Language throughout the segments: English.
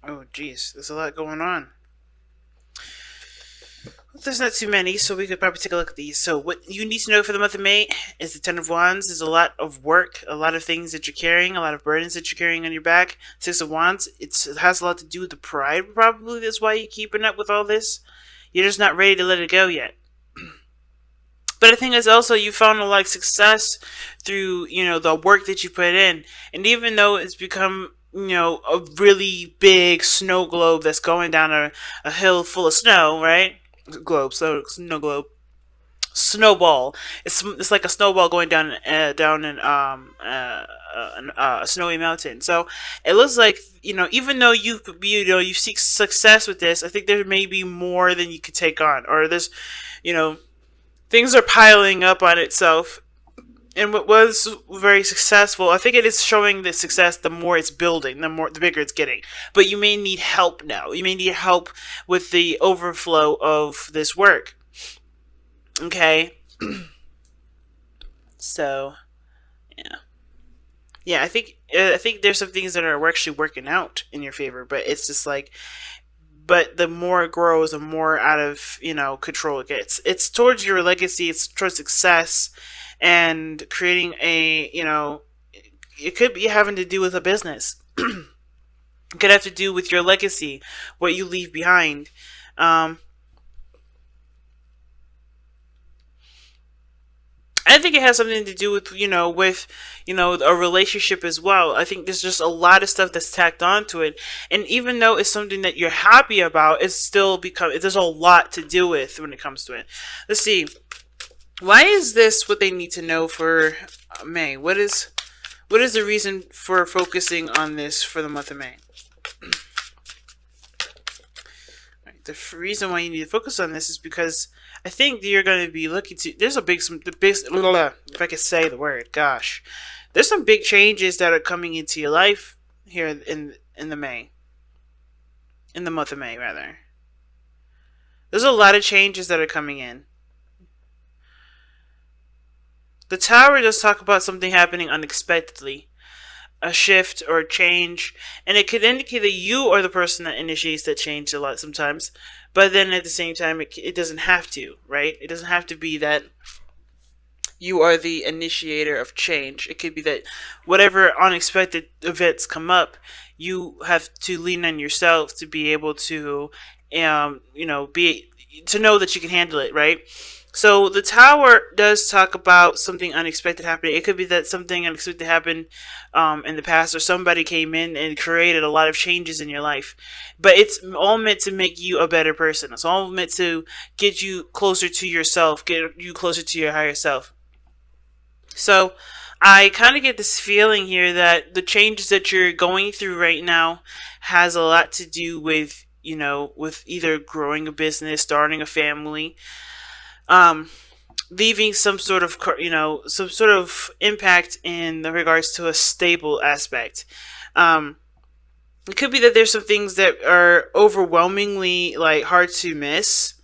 Oh, geez, there's a lot going on. There's not too many, so we could probably take a look at these. So, what you need to know for the month of May is the Ten of Wands is a lot of work, a lot of things that you're carrying, a lot of burdens that you're carrying on your back. Six of Wands, it has a lot to do with the pride, probably. That's why you're keeping up with all this. You're just not ready to let it go yet. But the thing is also you found a lot of success through, the work that you put in. And even though it's become, a really big snow globe that's going down a hill full of snow, right? Globe, so snow globe. Snowball. It's like a snowball going down in a snowy mountain. So it looks like even though you seek success with this, I think there may be more than you could take on, or there's you know things are piling up on itself. And what was very successful, I think it is showing the success. The more it's building, the bigger it's getting. But you may need help now. You may need help with the overflow of this work. Okay, so yeah, yeah. I think there's some things that are actually working out in your favor, but it's just like, but the more it grows, the more out of control it gets. It's towards your legacy. It's towards success and creating it could be having to do with a business. It could have to do with your legacy, what you leave behind. Um, I think it has something to do with a relationship as well. I think there's just a lot of stuff that's tacked onto it, and even though it's something that you're happy about, it's still become there's a lot to deal with when it comes to it. Let's see. Why is this what they need to know for May? What is the reason for focusing on this for the month of May? Right, the reason why you need to focus on this is because I think you're going to be looking to. There's the big. If I could say the word, gosh, there's some big changes that are coming into your life here in the month of May, rather. There's a lot of changes that are coming in. The Tower does talk about something happening unexpectedly, a shift or a change, and it could indicate that you are the person that initiates that change a lot sometimes. But then at the same time, it doesn't have to, right? It doesn't have to be that you are the initiator of change. It could be that whatever unexpected events come up, you have to lean on yourself to be able to, be to know that you can handle it, right? So the Tower does talk about something unexpected happening. It could be that something unexpected happened in the past, or somebody came in and created a lot of changes in your life. But it's all meant to make you a better person. It's all meant to get you closer to yourself, get you closer to your higher self. So I kind of get this feeling here that the changes that you're going through right now has a lot to do with, with either growing a business, starting a family, um, leaving some sort of impact in the regards to a stable aspect. Um, it could be that there's some things that are overwhelmingly like hard to miss.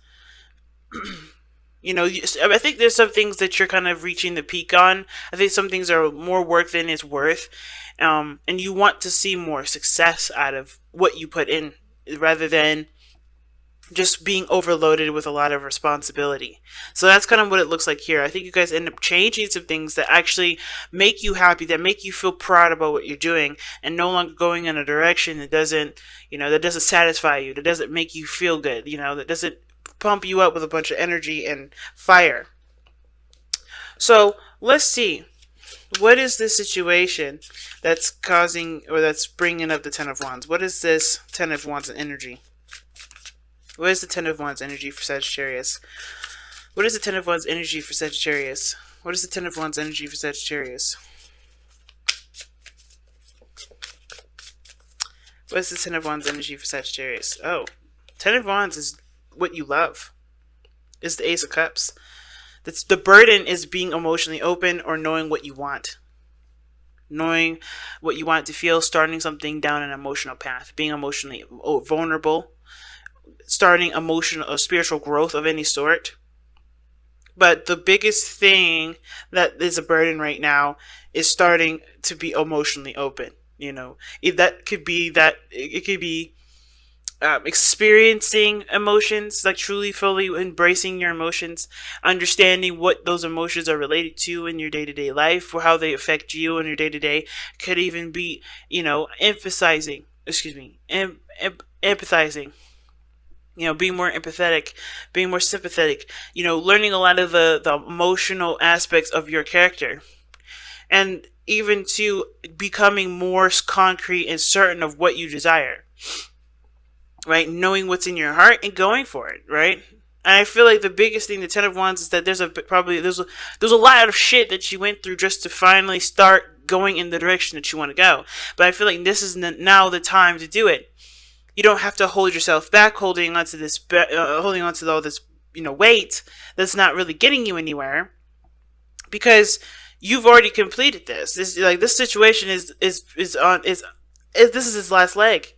I think there's some things that you're kind of reaching the peak on. I think some things are more work than it's worth, and you want to see more success out of what you put in, rather than just being overloaded with a lot of responsibility. So that's kind of what it looks like here. I think you guys end up changing some things that actually make you happy, that make you feel proud about what you're doing, and no longer going in a direction that doesn't satisfy you, that doesn't make you feel good, that doesn't pump you up with a bunch of energy and fire. So let's see. What is this situation that's causing, or that's bringing up the Ten of Wands? What is this Ten of Wands energy? What is the Ten of Wands energy for Sagittarius? What is the Ten of Wands energy for Sagittarius? What is the Ten of Wands energy for Sagittarius? What is the Ten of Wands energy for Sagittarius? Oh, Ten of Wands is what you love. Is the Ace of Cups. The burden is being emotionally open, or knowing what you want. Knowing what you want to feel, starting something down an emotional path, being emotionally vulnerable, starting emotional or spiritual growth of any sort. But the biggest thing that is a burden right now is starting to be emotionally open. If that could be that, it could be experiencing emotions, like truly fully embracing your emotions, understanding what those emotions are related to in your day-to-day life, or how they affect you in your day-to-day. Could even be, emphasizing, excuse me, empathizing, being more empathetic, being more sympathetic, learning a lot of the emotional aspects of your character, and even to becoming more concrete and certain of what you desire, right? Knowing what's in your heart and going for it, right? And I feel like the biggest thing, the Ten of Wands, is that there's a lot of shit that you went through just to finally start going in the direction that you want to go. But I feel like this is now the time to do it. You don't have to hold yourself back, holding onto all this, weight that's not really getting you anywhere, because you've already completed this. This situation this is its last leg.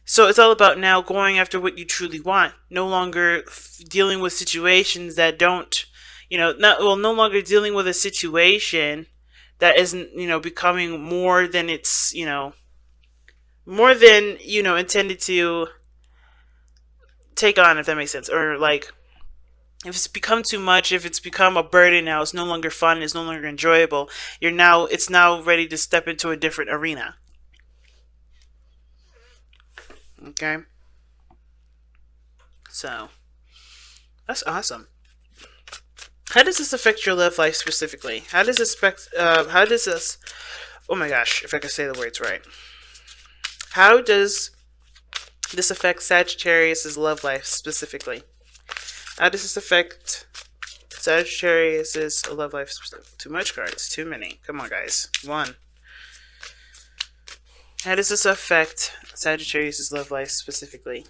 So it's all about now going after what you truly want. No longer dealing with situations that don't, no longer dealing with a situation that isn't, becoming more than it's, more than, intended to take on, if that makes sense. Or like, if it's become too much, if it's become a burden now, it's no longer fun, it's no longer enjoyable. It's now ready to step into a different arena. Okay? So, that's awesome. How does this affect your love life specifically? How does this, oh my gosh, if I can say the words right. How does this affect Sagittarius' love life specifically? How does this affect Sagittarius' love life specifically? Too much cards, too many. Come on, guys. One. How does this affect Sagittarius' love life specifically?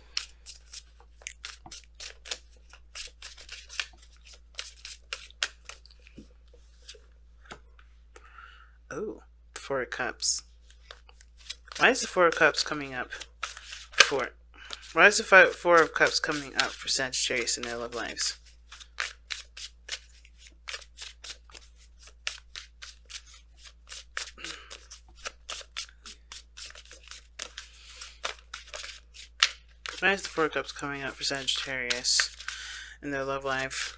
Oh, Four of Cups. Why is the Four of Cups coming up? Why is the Four of Cups coming up for Sagittarius in their love lives? Why is the Four of Cups coming up for Sagittarius in their love life?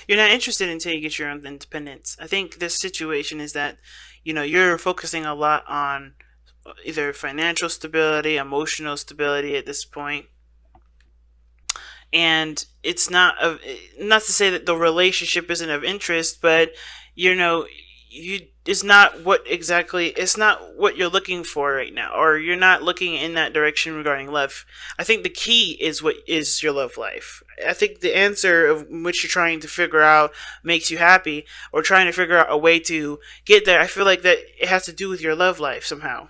You're not interested until you get your own independence. I think this situation is that, you're focusing a lot on either financial stability, emotional stability at this point. And it's not to say that the relationship isn't of interest, but it's not what you're looking for right now, or you're not looking in that direction regarding love. I think the key is what is your love life. I think the answer of which you're trying to figure out makes you happy, or trying to figure out a way to get there. I feel like that it has to do with your love life somehow.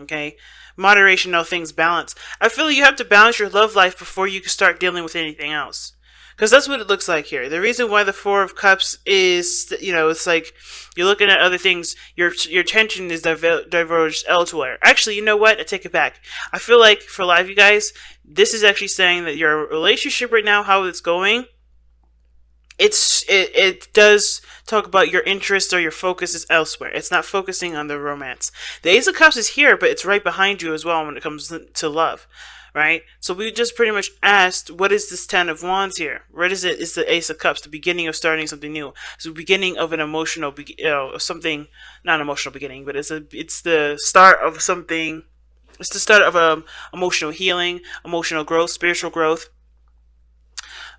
Okay? Moderation, all things balance. I feel like you have to balance your love life before you can start dealing with anything else. Because that's what it looks like here. The reason why the Four of Cups is, it's like you're looking at other things. Your attention is diverged elsewhere. Actually, you know what? I take it back. I feel like for a lot of you guys, this is actually saying that your relationship right now, how it's going, it does talk about your interest or your focus is elsewhere. It's not focusing on the romance. The Ace of Cups is here, but it's right behind you as well when it comes to love. Right? So we just pretty much asked, what is this Ten of Wands here? What is it? It's the Ace of Cups, the beginning of starting something new. It's the beginning of an emotional, something, not an emotional beginning, but it's the start of something. It's the start of emotional healing, emotional growth, spiritual growth.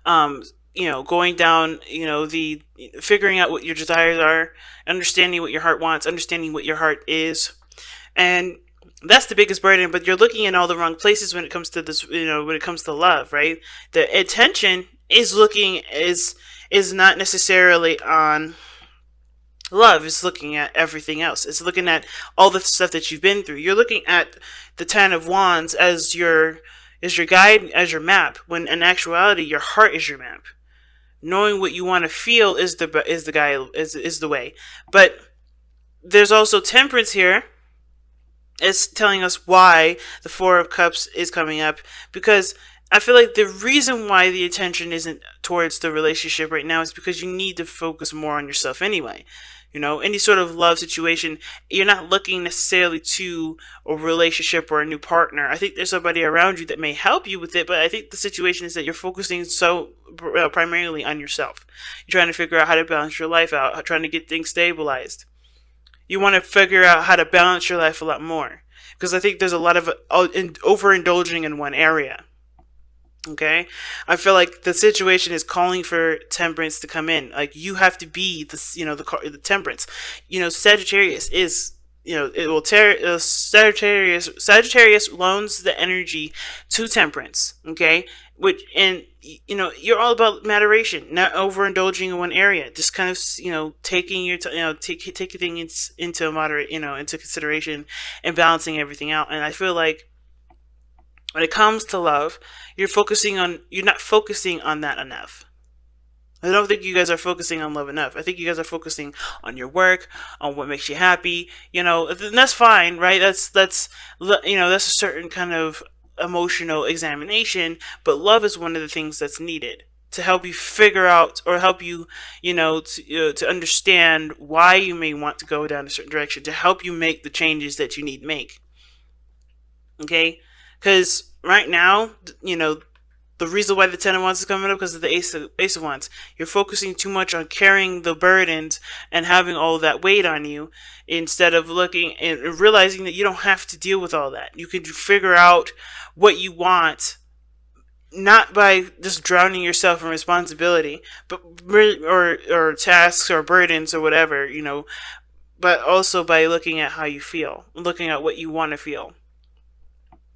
Going down, the figuring out what your desires are, understanding what your heart wants, understanding what your heart is, and that's the biggest burden. But you're looking in all the wrong places when it comes to this, when it comes to love, right? The attention is not necessarily on love. It's looking at everything else. It's looking at all the stuff that you've been through. You're looking at the Ten of Wands as your guide, as your map, when in actuality your heart is your map. Knowing what you want to feel is the way. But there's also Temperance here. It's telling us why the Four of Cups is coming up, because I feel like the reason why the attention isn't towards the relationship right now is because you need to focus more on yourself anyway. You know, any sort of love situation, you're not looking necessarily to a relationship or a new partner. I think there's somebody around you that may help you with it, but I think the situation is that you're focusing so primarily on yourself. You're trying to figure out how to balance your life out, trying to get things stabilized. You want to figure out how to balance your life a lot more, because I think there's a lot of overindulging in one area. Okay, I feel like the situation is calling for temperance to come in. Like, you have to be the, you know, the temperance. You know, Sagittarius is, you know, it will Sagittarius loans the energy to temperance. Okay, which, and you know, you're all about moderation, not overindulging in one area. Just kind of, you know, taking your taking things into moderate, you know, into consideration, and balancing everything out. And I feel like when it comes to love, you're not focusing on that enough. I don't think you guys are focusing on love enough. I think you guys are focusing on your work, on what makes you happy. You know, and that's fine, right? That's you know, that's a certain kind of emotional examination. But love is one of the things that's needed to help you figure out, or help you, you know, to understand why you may want to go down a certain direction, to help you make the changes that you need to make. Okay, because right now, you know, the reason why the Ten of Wands is coming up, because of the Ace of Wands. You're focusing too much on carrying the burdens and having all of that weight on you, instead of looking and realizing that you don't have to deal with all that. You can figure out what you want, not by just drowning yourself in responsibility, but or tasks or burdens or whatever, you know, but also by looking at how you feel, looking at what you want to feel.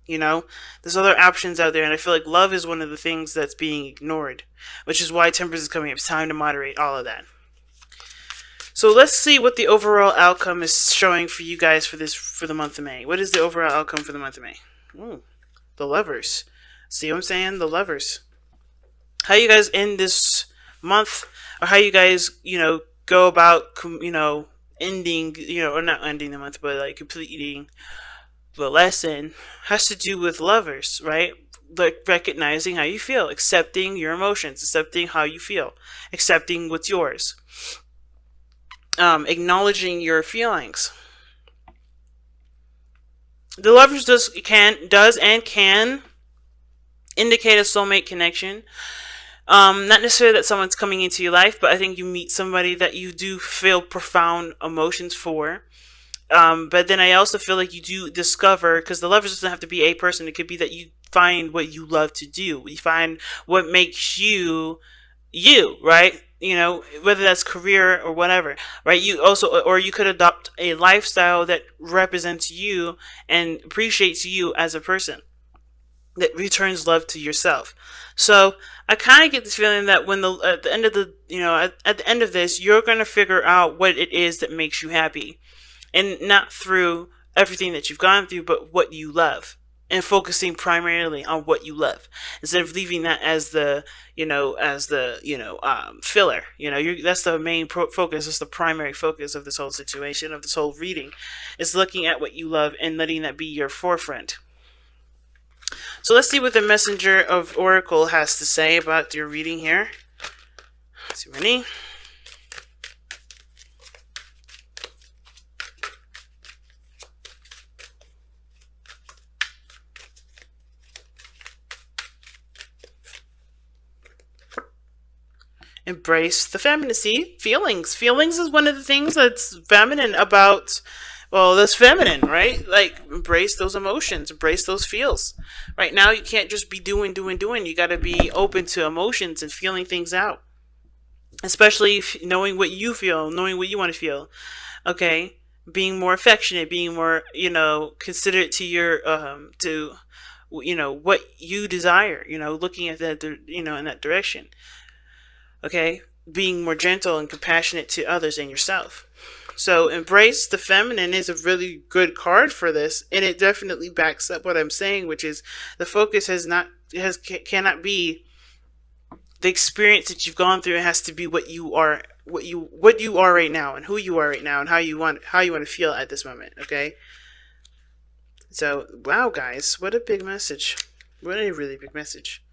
You know, there's other options out there, and I feel like love is one of the things that's being ignored, which is why temperance is coming up. It's time to moderate all of that. So let's see what the overall outcome is showing for you guys for the month of May. What is the overall outcome for the month of May? Ooh, the Lovers. See what I'm saying? The Lovers. How you guys end this month, or how you guys, you know, go about, you know, ending, you know, or not ending the month, but like completing the lesson, has to do with lovers, right? Like recognizing how you feel, accepting your emotions, accepting how you feel, accepting what's yours, acknowledging your feelings. The Lovers does and can indicate a soulmate connection. Not necessarily that someone's coming into your life, but I think you meet somebody that you do feel profound emotions for. But then I also feel like you do discover, because the Lovers doesn't have to be a person. It could be that you find what you love to do. You find what makes you, right? You know, whether that's career or whatever, right? You also, or you could adopt a lifestyle that represents you and appreciates you as a person, that returns love to yourself. So I kind of get this feeling that when at the end of the, you know, at the end of this, you're going to figure out what it is that makes you happy. And not through everything that you've gone through, but what you love, and focusing primarily on what you love, instead of leaving that as the, you know, filler. You know, that's the main focus. It's the primary focus of this whole situation, of this whole reading, is looking at what you love and letting that be your forefront. So let's see what the Messenger of Oracle has to say about your reading here. Let's see, ready? Embrace the femininity. Feelings is one of the things that's feminine about, well, that's feminine, right? Like, embrace those emotions, embrace those feels. Right now, you can't just be doing. You got to be open to emotions and feeling things out, especially knowing what you feel, knowing what you want to feel. Okay, being more affectionate, being more, you know, considerate to your you know, what you desire. You know, looking at that, you know, in that direction. Okay, being more gentle and compassionate to others and yourself. So embrace the feminine is a really good card for this, and it definitely backs up what I'm saying, which is the focus cannot be the experience that you've gone through. It has to be what you are right now, and who you are right now, and how you want to feel at this moment. Okay. So wow, guys, what a big message! What a really big message.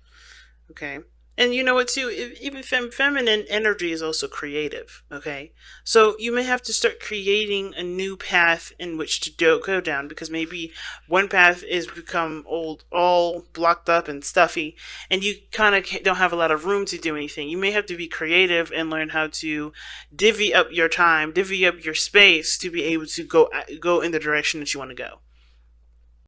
Okay. And you know what, too? Even feminine energy is also creative. Okay. So you may have to start creating a new path in which to go down, because maybe one path is become old, all blocked up and stuffy, and you kind of don't have a lot of room to do anything. You may have to be creative and learn how to divvy up your time, divvy up your space to be able to go in the direction that you want to go.